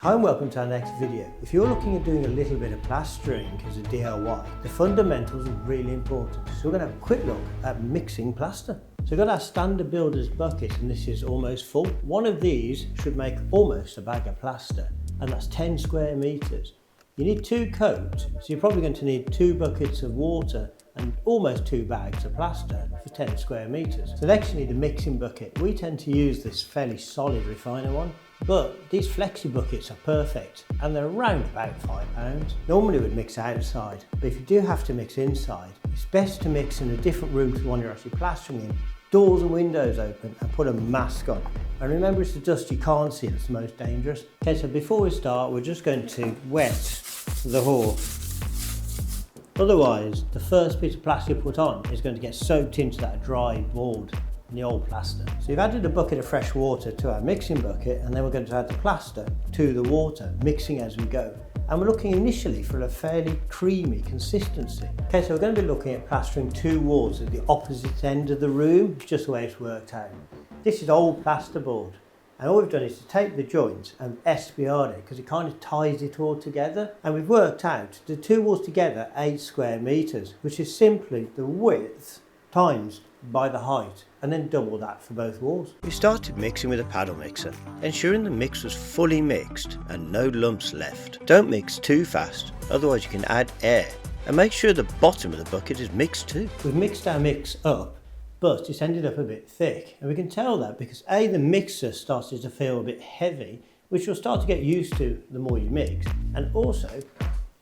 Hi and welcome to our next video. If you're looking at doing a little bit of plastering as a DIY, the fundamentals are really important. So we're going to have a quick look at mixing plaster. So we've got our standard builder's bucket and this is almost full. One of these should make almost a bag of plaster and that's 10 square meters. You need 2 coats, so you're probably going to need 2 buckets of water and almost 2 bags of plaster for 10 square meters. So next you need a mixing bucket. We tend to use this fairly solid refiner one, but these flexi buckets are perfect and they're around about £5. Normally we'd mix outside, but if you do have to mix inside, it's best to mix in a different room to the one you're actually plastering in. Doors and windows open and put a mask on. And remember, it's the dust you can't see that's the most dangerous. Okay, so before we start, we're just going to wet the whore. Otherwise, the first piece of plaster you put on is going to get soaked into that dry board in the old plaster. So you've added a bucket of fresh water to our mixing bucket and then we're going to add the plaster to the water, mixing as we go. And we're looking initially for a fairly creamy consistency. Okay, so we're going to be looking at plastering 2 walls at the opposite end of the room, just the way it's worked out. This is old plasterboard. And all we've done is to take the joints and SBR'd it because it kind of ties it all together. And we've worked out the 2 walls together 8 square meters, which is simply the width times by the height, and then double that for both walls. We started mixing with a paddle mixer, ensuring the mix was fully mixed and no lumps left. Don't mix too fast, otherwise you can add air. And make sure the bottom of the bucket is mixed too. We've mixed our mix up, but it's ended up a bit thick. And we can tell that because A, the mixer started to feel a bit heavy, which you'll start to get used to the more you mix. And also,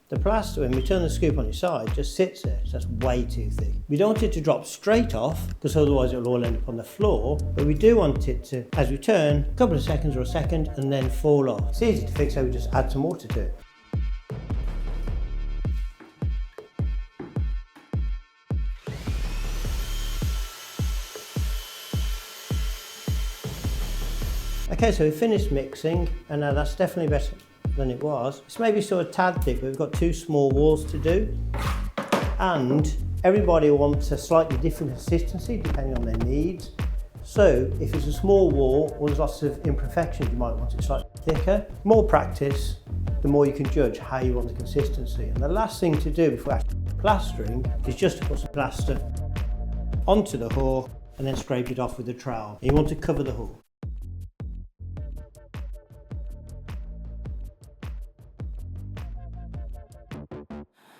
the plaster, when we turn the scoop on its side, just sits there, so that's way too thick. We don't want it to drop straight off, because otherwise it'll all end up on the floor, but we do want it to, as we turn, a couple of seconds or a second, and then fall off. It's easy to fix, so we just add some water to it. Okay, so we've finished mixing, and now that's definitely better than it was. It's maybe sort of tad thick, but we've got 2 small walls to do. And everybody wants a slightly different consistency depending on their needs. So if it's a small wall or there's lots of imperfections, you might want it slightly thicker. More practice, the more you can judge how you want the consistency. And the last thing to do before actually plastering is just to put some plaster onto the whore and then scrape it off with a trowel. And you want to cover the whore.